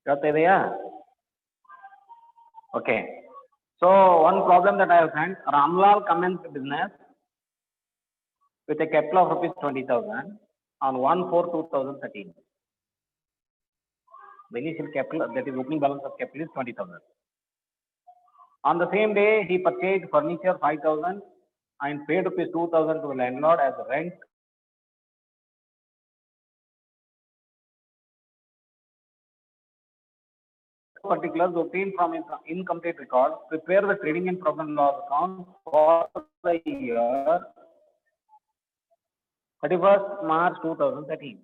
ಕೇಳ್ತಾ ಇದೆಯಾ? Okay. So one problem that I have found, Ramlal commenced business with a capital of rupees 20,000 on 1/4/2013. The initial capital, that is opening balance of capital, is 20,000. On the same day, he purchased furniture 5,000 and paid rupees 2,000 to the landlord as rent. Particulars obtained from incomplete record. Prepare the trading and profit and loss account for the year 31st March 2013.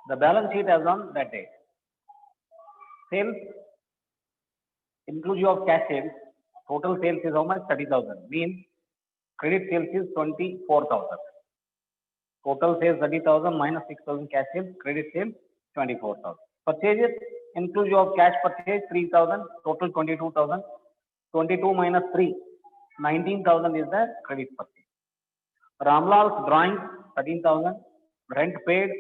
The balance sheet as on that date. Sales, inclusive of cash sales, total sales is how much? 30,000. Means credit sales is 24,000. Total sales 30,000 minus 6,000 cash sales, credit sales 24,000. Purchases, inclusive of cash purchase 3,000, total 22,000. 22 minus 3, 19,000 is the credit purchase. Ramlal's drawing 13,000, rent paid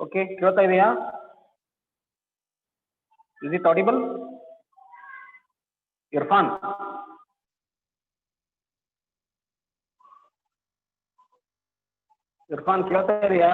Okay, ಕೇಳ್ತಾ ಇದೆಯಾ? Is it audible? Irfan. Irfan ಕೇಳ್ತಾ ಇದೆಯಾ?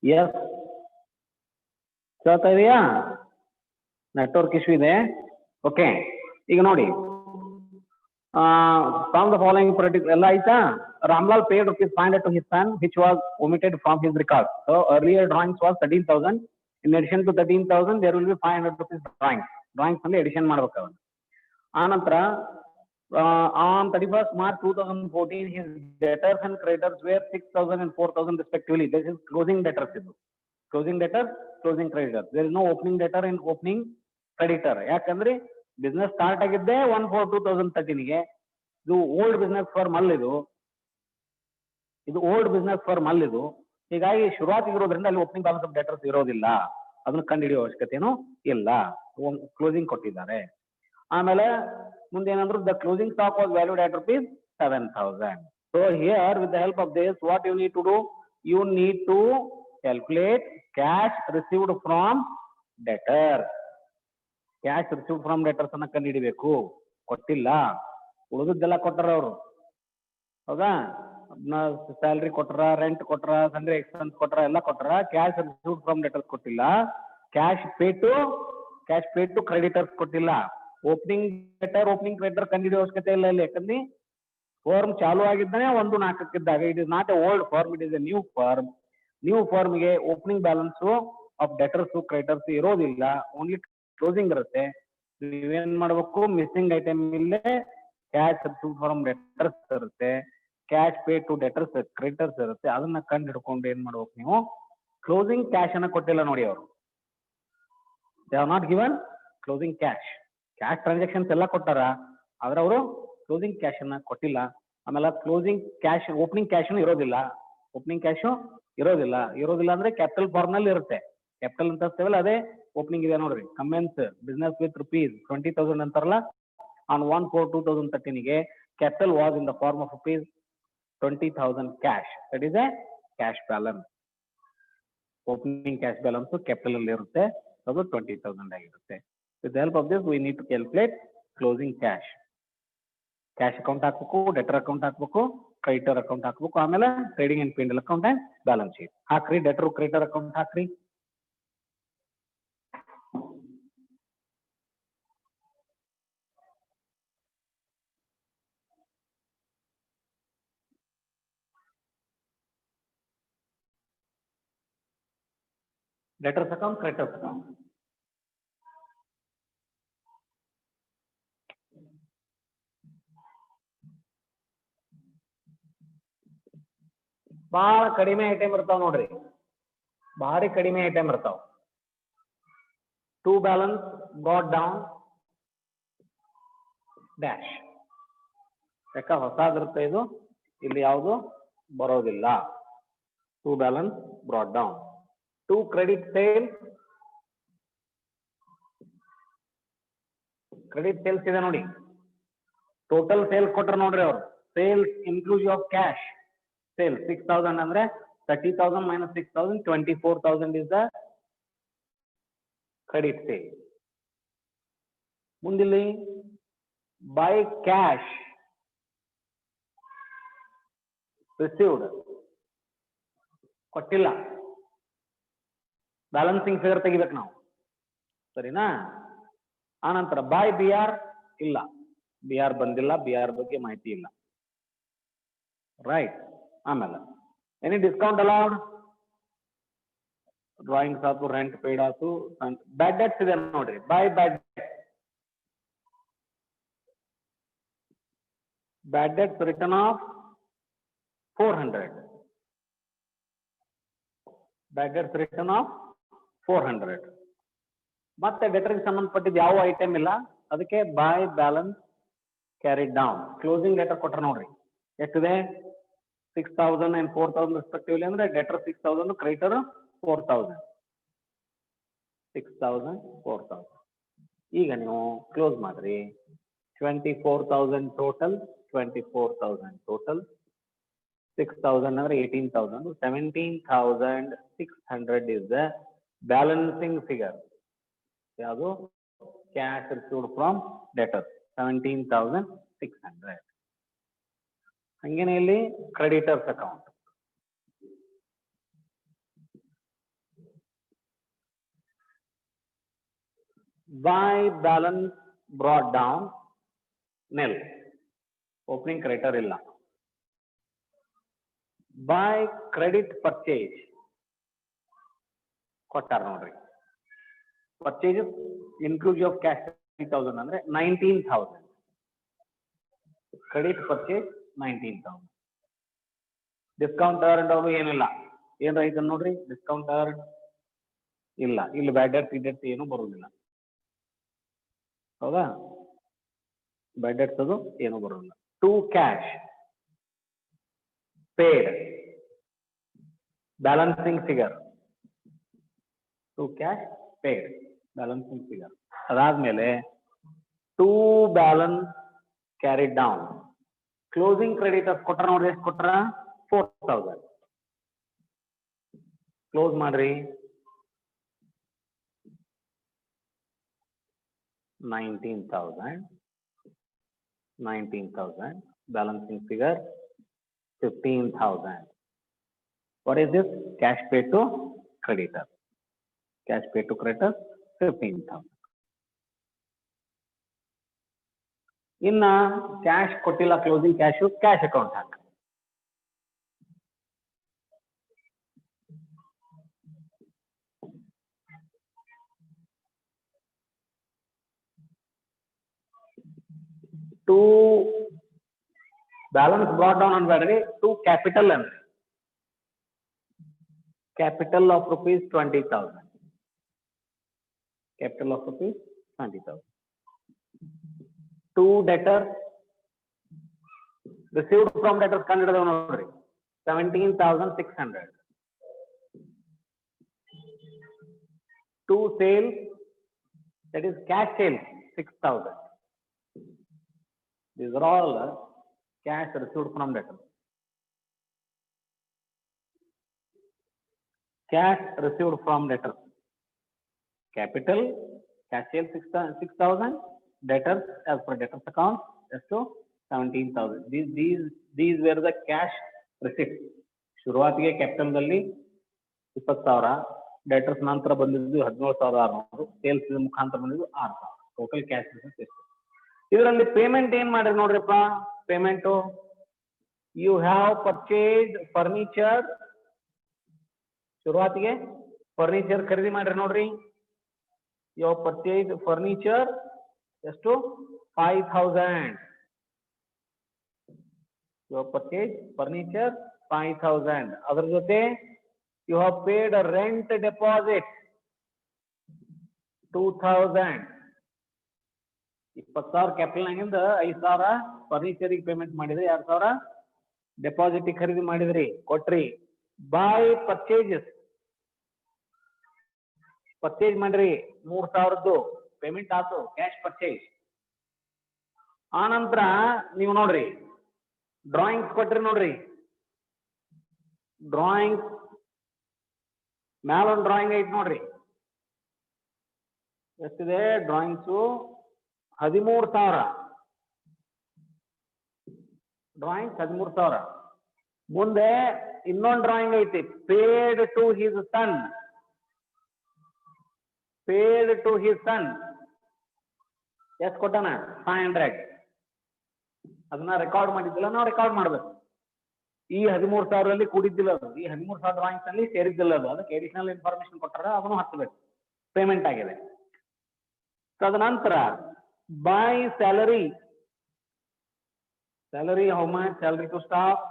S ಕೇಳ್ತಾ ಇದೆಯಾ? Network issue ಇದೆ. Okay, ಈಗ ನೋಡಿ, from the following particular ಎಲ್ಲ ಆಯ್ತಾ? Ramlal paid ₹500 to his son, which was omitted from his record. So earlier drawings was 13,000. In addition to 13,000, there will be ₹500 drawings. Drawings ಅಲ್ಲಿ addition ಮಾಡ್ಬೇಕು. ಆನಂತರ on 31st March 2014, his debtors and creditors were 6,000 and 4,000 respectively. This is closing debtors. Closing debtors, closing creditors. There is no opening debtor and opening creditor. ಯಾಕಂದ್ರೆ business start ಆಗಿದ್ದೆ 1/4/2013 ಗೆ. ಇದು old business firm ಅಲ್ಲ, ಇದು old business firm ಅಲ್ಲ ಇದು. ಹೀಗಾಗಿ ಶುರುವಾತಿಗೆ ಇರೋದ್ರಿಂದ ಅಲ್ಲಿ ಓಪನಿಂಗ್ ಬ್ಯಾಲೆನ್ಸ್ ಆಫ್ ಡೆಟರ್ಸ್ ಇರೋದಿಲ್ಲ, ಅದನ್ನ ಕಂಡುಹಿಡಿಯೋ ಅವಶ್ಯಕತೆನೂ ಇಲ್ಲ. ಕ್ಲೋಸಿಂಗ್ ಕೊಟ್ಟಿದ್ದಾರೆ. ಆಮೇಲೆ ಮುಂದೆ ಏನಂದ್ರು, the closing stock was valued at ₹7,000. So here with the help of this what you need to do, you need to calculate cash received from debtor. Cash received from debtors ಅನ್ನ ಕಂಡುಹಿಡಿಬೇಕು. ಕೊಟ್ಟಿಲ್ಲ, ಉಳಿದದ್ದೆಲ್ಲ ಕೊಟ್ಟರ ಅವರು, ಹೌದಾ? Salary ಕೊಟ್ರ, rent ಕೊಟ್ರ, sundry expense ಕೊಟ್ರ, ಎಲ್ಲ ಕೊಟ್ರ. ಕ್ಯಾಶ್ ರಿಸೀವ್ಡ್ ಫ್ರಮ್ ಡೆಟರ್ಸ್ ಕೊಟ್ಟಿಲ್ಲ. ಕ್ಯಾಶ್ ಪೇಡ್ ಟು ಕ್ರೆಡಿಟರ್ಸ್ ಕೊಟ್ಟಿಲ್ಲ. ಓಪನಿಂಗ್ ಡೆಟರ್, ಓಪನಿಂಗ್ ಕ್ರೆಡಿಟರ್ ಕಂಡುಹಿಡಿಯೋ ಅವಶ್ಯಕತೆ ಇಲ್ಲ ಇಲ್ಲಿ. ಯಾಕಂದ್ರೆ ಫರ್ಮ್ ಚಾಲು ಆಗಿದ್ದಾನೆ 1/4 it is not a old firm, it is a new firm. New ಫರ್ಮ್ಗೆ opening balance of debtors creditors ಇರೋದಿಲ್ಲ, ಓನ್ಲಿ ಕ್ಲೋಸಿಂಗ್ ಇರುತ್ತೆ. ನೀವೇನ್ ಮಾಡ್ಬೇಕು, ಮಿಸ್ಸಿಂಗ್ ಐಟಮ್ ಇಲ್ಲೇ ಕ್ಯಾಶ್ ರಿಸೀವ್ಡ್ ಫ್ರಮ್ ಡೆಟರ್ಸ್ ಇರುತ್ತೆ, cash paid to debtors creditors ಇರುತ್ತೆ. ಅದನ್ನ ಕಂಡು ಹಿಡ್ಕೊಂಡು ಏನ್ ಮಾಡ್ಬೇಕು ನೀವು, ಕ್ಲೋಸಿಂಗ್ ಕ್ಯಾಶ್ ಅನ್ನ ಕೊಟ್ಟಿಲ್ಲ ನೋಡಿ ಅವರು. They are not given closing cash. Cash transactions ಎಲ್ಲ ಕೊಟ್ಟಾರ, ಆದ್ರೆ ಅವರು ಕ್ಲೋಸಿಂಗ್ ಕ್ಯಾಶ್ ಅನ್ನ ಕೊಟ್ಟಿಲ್ಲ. ಆಮೇಲೆ ಕ್ಲೋಸಿಂಗ್ ಕ್ಯಾಶ್, ಓಪನಿಂಗ್ ಕ್ಯಾಶ್ ಇರೋದಿಲ್ಲ. ಓಪನಿಂಗ್ ಕ್ಯಾಶ್ ಇರೋದಿಲ್ಲ ಅಂದ್ರೆ ಕ್ಯಾಪಿಟಲ್ ಫಾರ್ಮ್ ನಲ್ಲಿ ಇರುತ್ತೆ. ಕ್ಯಾಪಿಟಲ್ ಅಂತ ಹೇಳ್ತೇವಲ್ಲ, ಅದೇ ಓಪನಿಂಗ್ ಇದೆ ನೋಡ್ರಿ. ಕಮೆನ್ಸ್ ಬಿಸ್ನೆಸ್ ವಿತ್ ₹20,000 ಅಂತಾರಲ್ಲ, ಆನ್ 1/4/2013 ಗೆ capital was in the form of ₹20,000 cash. That is a cash balance. Opening cash balance capital ಅಲ್ಲಿ ಇರುತ್ತೆ, ಅದು 20,000 ಆಗಿರುತ್ತೆ. With the help of this we need to calculate closing cash. Cash account ಹಾಕ್ಬೇಕು, debtor account ಹಾಕ್ಬೇಕು, creditor account ಹಾಕ್ಬೇಕು, ಆಮೇಲೆ trading and P and L account and balance sheet ಹಾಕ್ರಿ. Debtor creditor account ಹಾಕ್ರಿ. Debtors account, creditors account. ಬಹಳ ಕಡಿಮೆ item ಇರ್ತಾವ ನೋಡ್ರಿ, ಭಾರಿ ಕಡಿಮೆ ಐಟಮ್ ಇರ್ತಾವ. To balance brought down dash. ಯಾಕ ಹೊಸದಿರುತ್ತೆ ಇದು, ಇಲ್ಲಿ ಯಾವುದು ಬರೋದಿಲ್ಲ. To balance brought down. To credit sales, credit sales ಇದೆ ನೋಡಿ. ಟೋಟಲ್ ಸೇಲ್ಸ್ ಕೊಟ್ರ ನೋಡ್ರಿ ಅವರು. Sales inclusive of cash. Sales 6,000 ಅಂದ್ರೆ 30,000 minus 6,000, 24,000 is the credit sale. ಮುಂದಿಲ್ಲಿ by cash received ಕೊಟ್ಟಿಲ್ಲ. ಬ್ಯಾಲೆನ್ಸಿಂಗ್ ಫಿಗರ್ ತೆಗಿಬೇಕು ನಾವು, ಸರಿನಾ? ಆನಂತರ ಬೈ BR ಇಲ್ಲ, BR ಬಂದಿಲ್ಲ, BR ಬಗ್ಗೆ ಮಾಹಿತಿ ಇಲ್ಲ, ರೈಟ್. ಆಮೇಲೆ ಎನಿ ಡಿಸ್ಕೌಂಟ್ ಅಲೌಡ್, ಡ್ರಾಯಿಂಗ್ಸ್ ಆಯ್ತು, ರೆಂಟ್ ಪೇಡ್ ಆಯ್ತು. ಬ್ಯಾಡ್ ಡೆಟ್ಸ್ ಇದೆ ನೋಡ್ರಿ. By bad debts return of 400. Bad debts return of 400. ಮತ್ತೆ ಡೆಟರ್ಗೆ ಸಂಬಂಧಪಟ್ಟಿದ್ದು ಯಾವ ಐಟಮ್ ಇಲ್ಲ, ಅದಕ್ಕೆ by balance carried down. Closing letter ಕೊಟ್ರ ನೋಡ್ರಿ, ಎಷ್ಟಿದೆ? 6,000 and 4,000 ರೆಸ್ಪೆಕ್ಟಿವ್ಲಿ. ಅಂದ್ರೆ ಡೆಟರ್ 6,000, ಕ್ರೆಡಿಟರ್ 4,000. 6,000, 4,000. ಈಗ ನೀವು ಕ್ಲೋಸ್ ಮಾಡ್ರಿ. 24,000 ಟೋಟಲ್, 24,000 ಟೋಟಲ್. 6,000 ಅಂದ್ರೆ 18,000. 17,600 is the balancing figure. ಯಾವುದು? Cash received from deter 17,600. ಹಂಗೇನೆ ಇಲ್ಲಿ creditors account. By balance brought down nil. Opening creditor illa. By credit purchase ಕೊಟ್ಟಾರ ನೋಡ್ರಿ. Purchase inclusive of cash 3000 ಅಂದ್ರೆ 19,000. Credit purchase 19,000. Discount earned ಅವರು ಏನಿಲ್ಲ. ಏನ್ ರೈತ ನೋಡ್ರಿ ಡಿಸ್ಕೌಂಟ್ earned ಇಲ್ಲ. ಇಲ್ಲಿ ಬ್ಯಾಡ್ ಡೆಟ್ ಡೆಟ್ ಏನು ಬರುವುದಿಲ್ಲ. ಹೌದಾ? ಬ್ಯಾಡ್ ಡೆಟ್ಸ್ ಅದು ಏನು ಬರುವುದಿಲ್ಲ. To cash paid balancing figure. To cash paid balancing figure. ಅದಾದ್ಮೇಲೆ to balance carried down. Closing creditors ಕೊಟ್ರ ನೋಡ್ರಿ ಎಷ್ಟು ಕೊಟ್ರ 4,000. ಕ್ಲೋಸ್ ಮಾಡ್ರಿ 19,000 balancing figure 15,000. What is this? Cash paid to creditor. Cash paid to creditor 15,000. ಇನ್ನ ಕ್ಯಾಶ್ ಕೊಟ್ಟಿಲ್ಲ closing cash cash account ಹಾಕ. To balance brought down ಅನ್ಬೇಡ್ರಿ, ಟು ಕ್ಯಾಪಿಟಲ್ ಅನ್ರಿ. Capital of rupees 20,000. Capital of rupees 20,000. To debtors received from debtors ಕಂಡಿಡಿದವ ನೋಡ್ರಿ 17,600. To sales, that is cash sales 6,000. These are all cash received from debtors. Cash received from debtors. Capital, cash sales 6,000. Debtors as per debtors account as to 17,000. These were the cash receipts. ಶುರುವಾತಿಗೆ capital ದಲ್ಲಿ 20,000, debtors ನಂತರ ಬಂದಿದ್ದು 17,600, sales ಮುಖಾಂತರ ಬಂದಿದ್ದು 6,000. Total cash receipt ಎಷ್ಟು. ಇದರಲ್ಲಿ payment ಏನ್ ಮಾಡ್ರಿ ನೋಡ್ರಿಪ್ಪ. Payment you have purchase furniture. ಶುರುವಾತಿಗೆ ಫರ್ನಿಚರ್ ಖರೀದಿ ಮಾಡ್ರಿ ನೋಡ್ರಿ. ಯು ಹ್ಯಾವ್ ಪರ್ಚೇಸ್ ಫರ್ನಿಚರ್ ಎಷ್ಟು 5,000. You have purchase furniture 5,000. ಅದರ ಜೊತೆ you have paid rent deposit 2,000. 20,000 capital ನಾಗಿಂದ 5,000 ಫರ್ನಿಚರಿಗೆ ಪೇಮೆಂಟ್ ಮಾಡಿದ್ರಿ, 2,000 ಡೆಪಾಸಿಟ್ ಖರೀದಿ ಮಾಡಿದ್ರಿ ಕೊಟ್ರಿ. ಬೈ ಪರ್ಚೇಜಸ್ ಪರ್ಚೇಸ್ ಮಾಡ್ರಿ 3,000 ಪೇಮೆಂಟ್ ಆಯ್ತು, ಕ್ಯಾಶ್ ಪರ್ಚೇಸ್. ಆ ನಂತರ ನೀವು ನೋಡ್ರಿ ಡ್ರಾಯಿಂಗ್ಸ್ ಕೊಟ್ರಿ ನೋಡ್ರಿ. ಡ್ರಾಯಿಂಗ್ ಮ್ಯಾಲ ಒಂದು ಡ್ರಾಯಿಂಗ್ ಐತಿ ನೋಡ್ರಿ. ಎಷ್ಟಿದೆ ಡ್ರಾಯಿಂಗ್ಸು 13,000. ಡ್ರಾಯಿಂಗ್ 13,000. ಮುಂದೆ ಇನ್ನೊಂದು ಡ್ರಾಯಿಂಗ್ ಐತಿ paid to his son. Paid to his son ಎಷ್ಟು ಕೊಟ್ಟಾನ 500. ಅದನ್ನ ರೆಕಾರ್ಡ್ ಮಾಡಿದ್ದಿಲ್ಲ, ನಾವು ರೆಕಾರ್ಡ್ ಮಾಡ್ಬೇಕು. ಈ 13,000 ಕೂಡಿದ್ದಿಲ್ಲ ಅದು, ಈ 13,000 ಡ್ರಾಯಿಂಗ್ಸ್ ಅಲ್ಲಿ ಸೇರಿದ್ದಿಲ್ಲ ಅದು. ಅದಕ್ಕೆ ಅಡಿಷನಲ್ ಇನ್ಫಾರ್ಮೇಶನ್ ಕೊಟ್ಟಾರ, ಅದನ್ನು ಹಚ್ಚಬೇಕು. ಪೇಮೆಂಟ್ ಆಗಿದೆ. ತದನಂತರ by salary. Salary how much? Salary to staff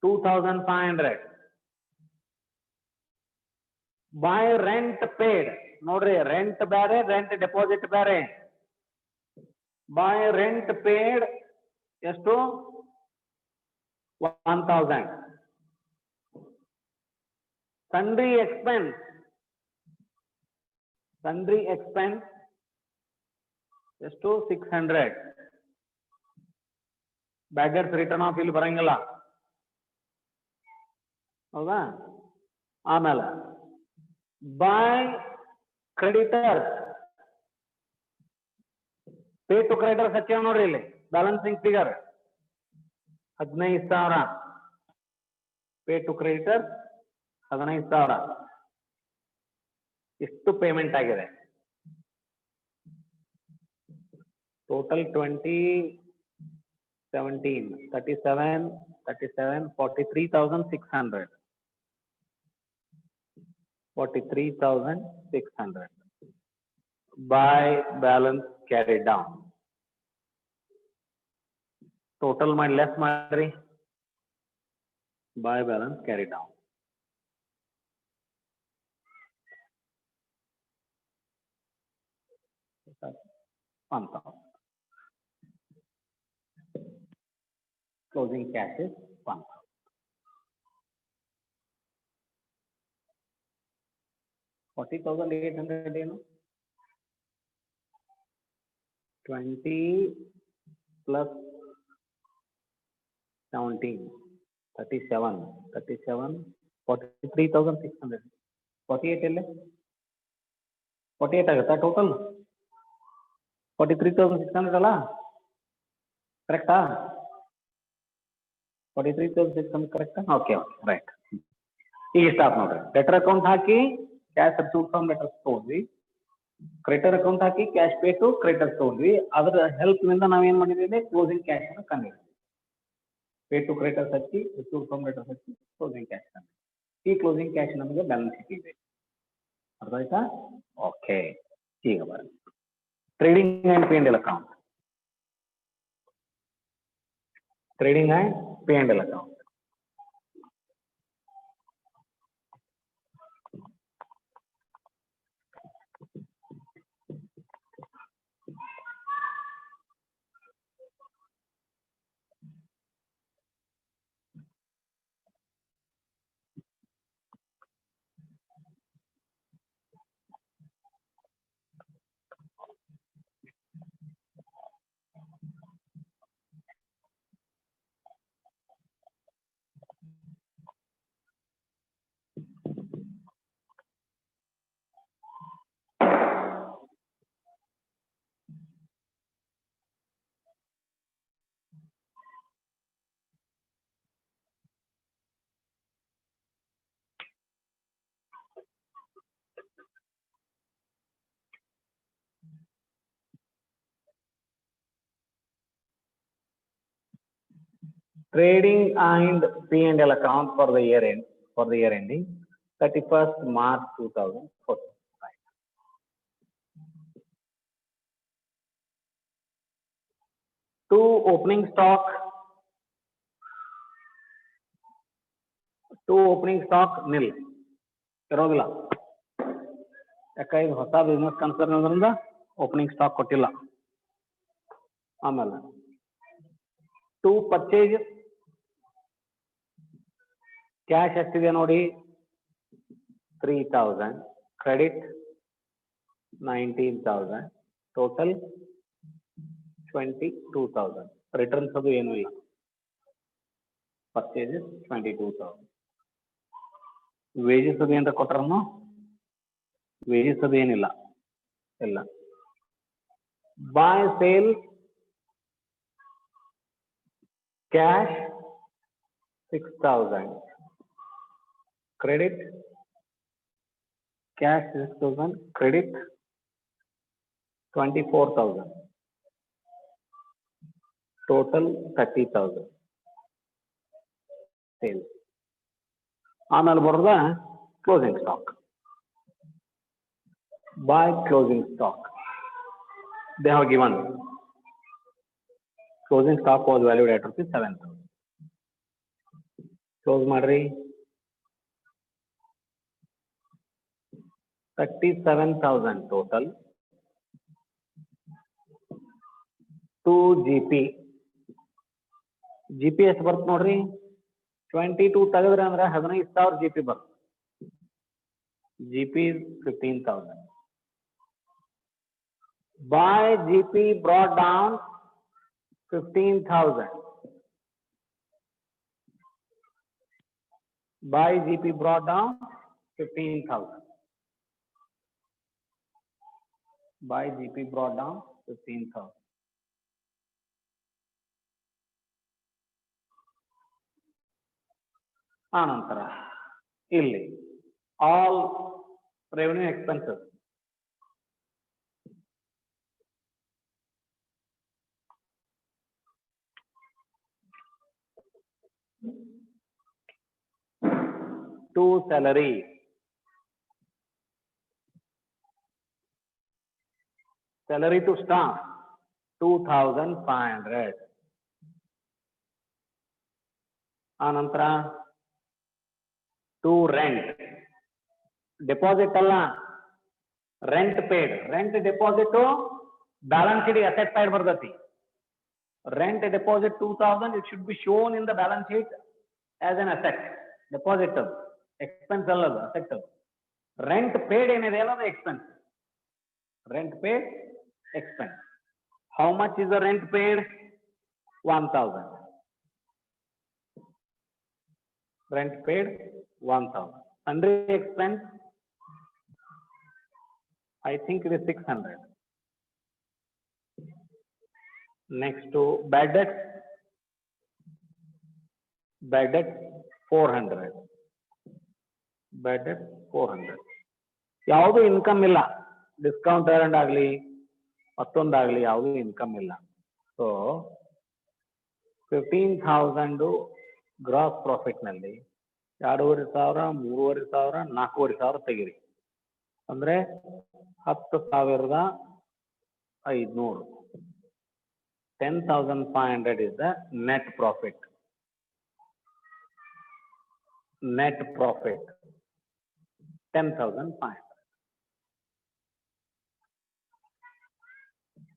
2,500. By rent paid ನೋಡ್ರಿ, ರೆಂಟ್ ಬೇರೆ, ರೆಂಟ್ ಡೆಪಾಸಿಟ್ ಬೇರೆ. ಬೈ ರೆಂಟ್ ಪೇಡ್ ಎಷ್ಟು 1,000. ಸನ್ರಿ ಎಕ್ಸ್ಪೆನ್ಸ್, ಸನ್ರಿ ಎಕ್ಸ್ಪೆನ್ಸ್ ಎಷ್ಟು 600. ಬ್ಯಾಗರ್ಸ್ ರಿಟರ್ನ್ ಆಫ್ ಇಲ್ಲಿ ಬರಂಗಿಲ್ಲ, ಹೌದಾ? ಆಮೇಲೆ by creditor, pay to creditors ಹಚ್ಚ ನೋಡ್ರಿ ಇಲ್ಲಿ balancing figure 15,000. Pay to creditor 15,000. ಇಷ್ಟು ಪೇಮೆಂಟ್ ಆಗಿದೆ. total 2017 37 43,600 43,600 by balance carried down. Total ಮಾಡಿ less ಮಾಡ್ರಿ by balance carried down. Closing cash is 1,000. 40,800 ಏನು 20 plus 17 37 43,600 48 ಎಲ್ಲಿ 48 ಆಗುತ್ತಾ ಟೋಟಲ್ 43,600 ಅಲ್ಲ ಕರೆಕ್ಟಾ 43,600 ಕರೆಕ್ಟಾ ಓಕೆ ರೈಟ್ ಈಗ ಸ್ಟಾಪ್ ನೋಡ್ರಿ ಡೆಟರ್ ಅಕೌಂಟ್ ಹಾಕಿ ಕ್ಯಾಶ್ ರಿಸೀವ್ಡ್ ಫ್ರಮ್ ಲೆಟರ್ಸ್ ತಗೊಂಡ್ವಿ ಕ್ರೆಡಿಟರ್ ಅಕೌಂಟ್ ಹಾಕಿ ಕ್ಯಾಶ್ ಪೇ ಟು ಕ್ರೆಡಿಟರ್ಸ್ ತಗೊಂಡ್ವಿ ಅದರ ಹೆಲ್ಪ್ ನಿಂದ ನಾವೇನ್ ಮಾಡಿದ್ದೀವಿ ಕ್ಲೋಸಿಂಗ್ ಕ್ಯಾಶ್ ಅನ್ನು ಕಂಡು ಪೇ ಟು ಕ್ರೆಡಿಟರ್ಸ್ ಹಚ್ಚಿ ರಿಸೀವ್ಡ್ ಫ್ರಮ್ ಲೆಟರ್ಸ್ ಹಚ್ಚಿ ಕ್ಲೋಸಿಂಗ್ ಕ್ಯಾಶ್ ಕಂಡು ಈ ಕ್ಲೋಸಿಂಗ್ ಕ್ಯಾಶ್ ನಮಗೆ ಬ್ಯಾಲೆನ್ಸ್ ಶೀಟ್ ಇದೆ ಅರ್ಥ ಆಯ್ತಾ ಓಕೆ ಈಗ ಬನ್ನಿ trading and P and L account trading and P and L account Trading and P&L account for the year end ending 31st March 2014. To opening stock nil ಇರೋದಿಲ್ಲ ಯಾಕೆ ಇದು ಹೊಸ ಬಿಸ್ನೆಸ್ ಕನ್ಸರ್ನ್ ಇರೋದ್ರಿಂದ ಓಪನಿಂಗ್ ಸ್ಟಾಕ್ ಕೊಟ್ಟಿಲ್ಲ ಆಮೇಲೆ to purchase cash ಎಷ್ಟಿದೆ ನೋಡಿ 3,000 credit 19,000 total 22,000 returns ಅದು ಏನೂ ಇಲ್ಲ ಪರ್ಚೇಸಸ್ 22,000 ವೇಜಸ್ ಅದು ಏನಾರ ಕೊಟ್ರನು ವೇಜಸ್ ಅದು ಏನಿಲ್ಲ ಇಲ್ಲ ಬಾಯ್ sale cash 6,000 credit cash 6,000 credit 24,000 total 30,000 sales ಆಮೇಲೆ ಬರೋದ closing stock by closing stock they have given closing stock was valued at rupees 7,000 close ಮಾಡ್ರಿ 37,000 total to GP ಎಷ್ಟು ಬರ್ತ ನೋಡ್ರಿ 22 ತೆಗೆದ್ರೆ ಅಂದ್ರೆ 15,000 GP ಬರ್ತ GP is 15,000 by GP brought down 15,000 by GP brought down 15,000 by GP brought down 15,000 ಆನಂತರ ಇಲ್ಲಿ all revenue expenses 2 salary. Salary to staff 2500. Anantara to rent. Deposit alla rent paid. Rent deposit to balance sheet asset side bardati. Rent deposit 2000, it should be shown in the balance sheet as an asset. Deposit expense allada asset. Rent paid enide alla expense. Rent paid expense. How much is the rent paid? 1000. Rent paid 1000. Sundry expense, I think it is 600. Next to bad debt. Bad debt 400. Bad debt 400. ಯಾವುದು income ಇಲ್ಲ, discount earned ಆಗಲಿ ಮತ್ತೊಂದಾಗಲಿ ಯಾವುದು income ಇಲ್ಲ. So 15,000 gross profit ನಲ್ಲಿ 2,500, 3,500, 4,500 ತೆಗಿರಿ. ಅಂದ್ರೆ 10,500. 10,500 is the net profit. Net profit 10,500.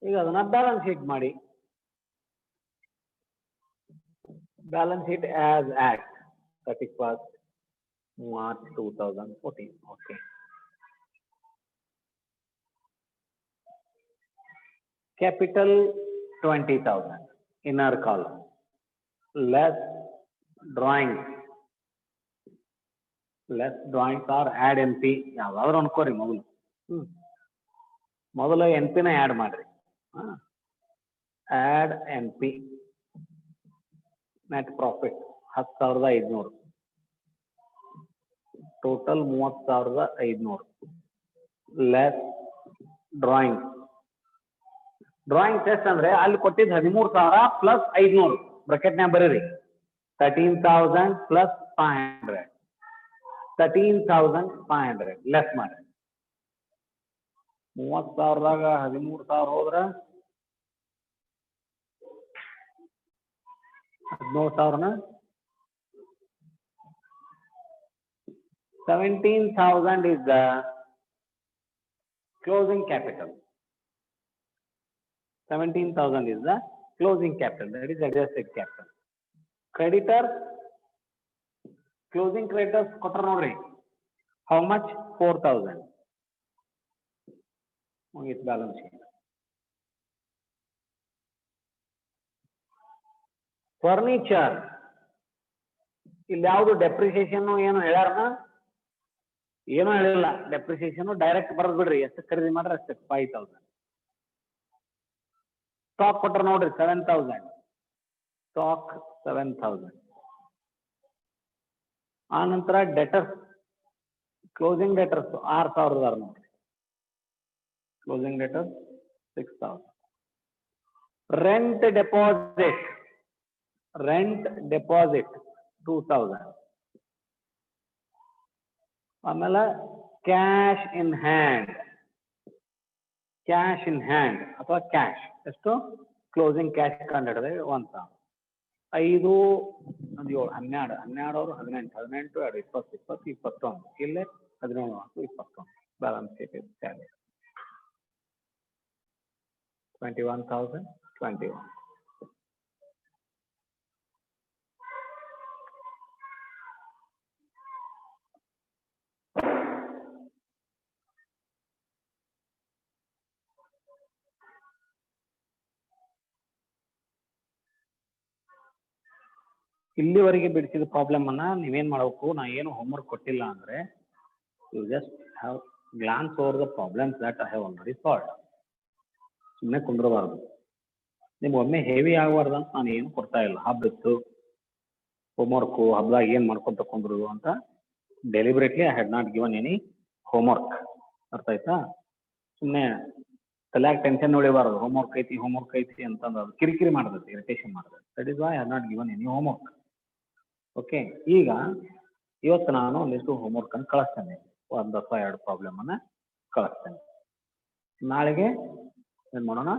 ಈಗ ಅದನ್ನ ಬ್ಯಾಲೆನ್ಸ್ ಶೀಟ್ ಮಾಡಿ. Balance sheet as at 31st March 2014. Okay. Capital 20,000. Inner column. Less drawings. Less drawings are add NP. ಯಾವ್ದಾದ್ರು ಅನ್ಕೋರಿ ಮೊದಲು NP ನ ಆಡ್ ಮಾಡ್ರಿ. Add NP. Net profit 10,500. Total 30,500. Less drawings. Drawing test ಅಂದ್ರೆ ಅಲ್ಲಿ ಕೊಟ್ಟಿದ್ದು 13,000 ಪ್ಲಸ್ 500 ಬ್ರಾಕೆಟ್ ನಾಗ ಬರೀರಿ. 13,000 ಪ್ಲಸ್ 500. 13,500 ಲೆಸ್ ಮಾಡ್ರಿ. 30,000ದಾಗ 13,000 ಹೋದ್ರ 17,000ನ 17,000 is the closing capital. 17,000 is the closing capital, that is adjusted capital. Creditor, closing creditors kotra nodri. How much? 4,000. Its balance sheet. Furniture. ಇಲ್ಲಿ ಯಾವುದು depreciation ಏನು ಹೇಳ್ಯಾರನ? ಏನೂ ಹೇಳಿಲ್ಲ. ಡೆಪ್ರಿಸಿಯೇಷನ್ ಡೈರೆಕ್ಟ್ ಬರೆದು ಬಿಡ್ರಿ. ಎಷ್ಟು ಖರೀದಿ ಮಾಡ್ರೆ ಅಷ್ಟೇ 5,000. ಸ್ಟಾಕ್ ಕೊಟ್ರ ನೋಡ್ರಿ 7,000. ಸ್ಟಾಕ್ 7,000. ಆ ನಂತರ ಡೆಟರ್ಸ್, ಕ್ಲೋಸಿಂಗ್ ಡೆಟರ್ಸ್ 6,000 ನೋಡ್ರಿ. Closing debtors 6,000. Rent deposit, rent deposit 2,000. ಆಮೇಲೆ cash in hand, cash in hand ಅಥವಾ ಕ್ಯಾಶ್ ಎಷ್ಟು? ಕ್ಲೋಸಿಂಗ್ ಕ್ಯಾಶ್ ಕಂಡಿಡಿದ್ರೆ 1,000. 5, 7, 12, 12 ಅವರು 18, 18, 2, 20, 20, 21. ಇಲ್ಲೇ 17, 21. Balance sheet Tally 21,000, 21. ಇಲ್ಲಿವರೆಗೆ ಬಿಡಿಸಿದ ಪ್ರಾಬ್ಲಮ್ ಅನ್ನ ನೀವೇನ್ ಮಾಡಬೇಕು? ನಾ ಏನು ಹೋಮ್ವರ್ಕ್ ಕೊಟ್ಟಿಲ್ಲ ಅಂದ್ರೆ you just have glance over the problems that I have already solved. ಸುಮ್ಮನೆ ಕುಂದ್ರಬಾರ್ದು. ನಿಮ್ಗೆ ಒಮ್ಮೆ ಹೆವಿ ಆಗಬಾರ್ದು ಅಂತ ನಾನು ಏನು ಕೊಡ್ತಾ ಇಲ್ಲ. ಹಬ್ಬತ್ತು ಹೋಮ್ವರ್ಕು, ಹಬ್ಬದಾಗ ಏನು ಮಾಡ್ಕೊಂತ ಕುಂದ್ರದು ಅಂತ deliberately I had not given any homework. ಅರ್ಥ ಆಯ್ತಾ? ಸುಮ್ಮನೆ ತಲೆಯಾಗ ಟೆನ್ಷನ್ ನೋಡಿಬಾರ್ದು. ಹೋಮ್ವರ್ಕ್ ಐತಿ ಅಂತಂದು ಅದು ಕಿರಿಕಿರಿ ಮಾಡ್ತೈತಿ, ಇರಿಟೇಷನ್ ಮಾಡ್ತೈತಿ. That is why I have not given any homework. Okay, ಈಗ ಇವತ್ತು ನಾನು ಒಂದಿಷ್ಟು ಹೋಮ್ವರ್ಕ್ ಅನ್ನು ಕಳಿಸ್ತೇನೆ, ಒಂದು ಅಥವಾ ಎರಡು ಪ್ರಾಬ್ಲಮ್ ಅನ್ನ ಕಳಿಸ್ತೇನೆ. ನಾಳೆಗೆ ಏನು ಮಾಡೋಣ,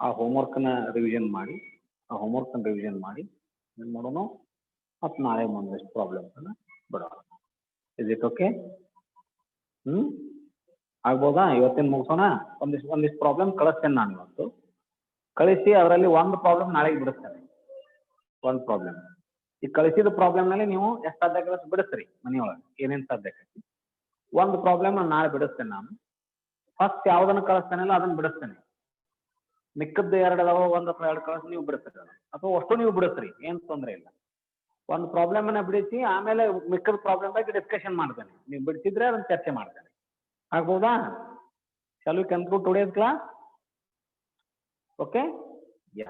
ಆ ಹೋಮ್ವರ್ಕ್ನ ರಿವಿಷನ್ ಮಾಡಿ ಏನು ಮಾಡೋಣ, ಮತ್ತು ನಾಳೆ ಒಂದಿಷ್ಟು ಪ್ರಾಬ್ಲಮ್ಸ್ ಅನ್ನ ಬಿಡೋಣ. Is it okay? ಆಗ್ಬೋದಾ? ಇವತ್ತಿನ ಮುಗಿಸೋಣ. ಒಂದಿಷ್ಟು ಪ್ರಾಬ್ಲಮ್ ಕಳಿಸ್ತೇನೆ ನಾನು ಇವತ್ತು. ಕಳಿಸಿ ಅದರಲ್ಲಿ ಒಂದು ಪ್ರಾಬ್ಲಮ್ ನಾಳೆಗೆ ಬಿಡಿಸ್ತೇನೆ. ಒಂದು ಪ್ರಾಬ್ಲಮ್ ಈ ಕಳಿಸಿದ ಪ್ರಾಬ್ಲಮ್ನಲ್ಲಿ ನೀವು ಎಷ್ಟು ಸಾಧ್ಯ ಆಗುತ್ತೆ ಬಿಡಿಸ್ರಿ, ಮನೆಯೊಳಗೆ ಏನೇನು ಸಾಧ್ಯ ಆಕೈತಿ. ಒಂದು ಪ್ರಾಬ್ಲಮ್ ನಾಳೆ ಬಿಡಿಸ್ತೇನೆ ನಾನು. ಫಸ್ಟ್ ಯಾವುದನ್ನು ಕಳಿಸ್ತೇನಲ್ಲ ಅದನ್ನು ಬಿಡಿಸ್ತೇನೆ. ಮಿಕ್ಕದ್ದು ಎರಡು ಅದಾವ, ಒಂದು ಅಥವಾ ಎರಡು ಕಳಿಸಿ ನೀವು ಬಿಡಿಸ್ತೀರಿ, ಅಥವಾ ಅಷ್ಟು ನೀವು ಬಿಡಿಸ್ರಿ, ಏನು ತೊಂದರೆ ಇಲ್ಲ. ಒಂದು ಪ್ರಾಬ್ಲಮನ್ನು ಬಿಡಿಸಿ ಆಮೇಲೆ ಮಿಕ್ಕದ ಪ್ರಾಬ್ಲಮ್ ಬಗ್ಗೆ ಡಿಸ್ಕಷನ್ ಮಾಡ್ತೇನೆ. ನೀವು ಬಿಡಿಸಿದ್ರೆ ಅದನ್ನು ಚರ್ಚೆ ಮಾಡ್ತೇನೆ. ಆಗ್ಬೋದಾ? Shall we conclude today's class? Okay, yeah.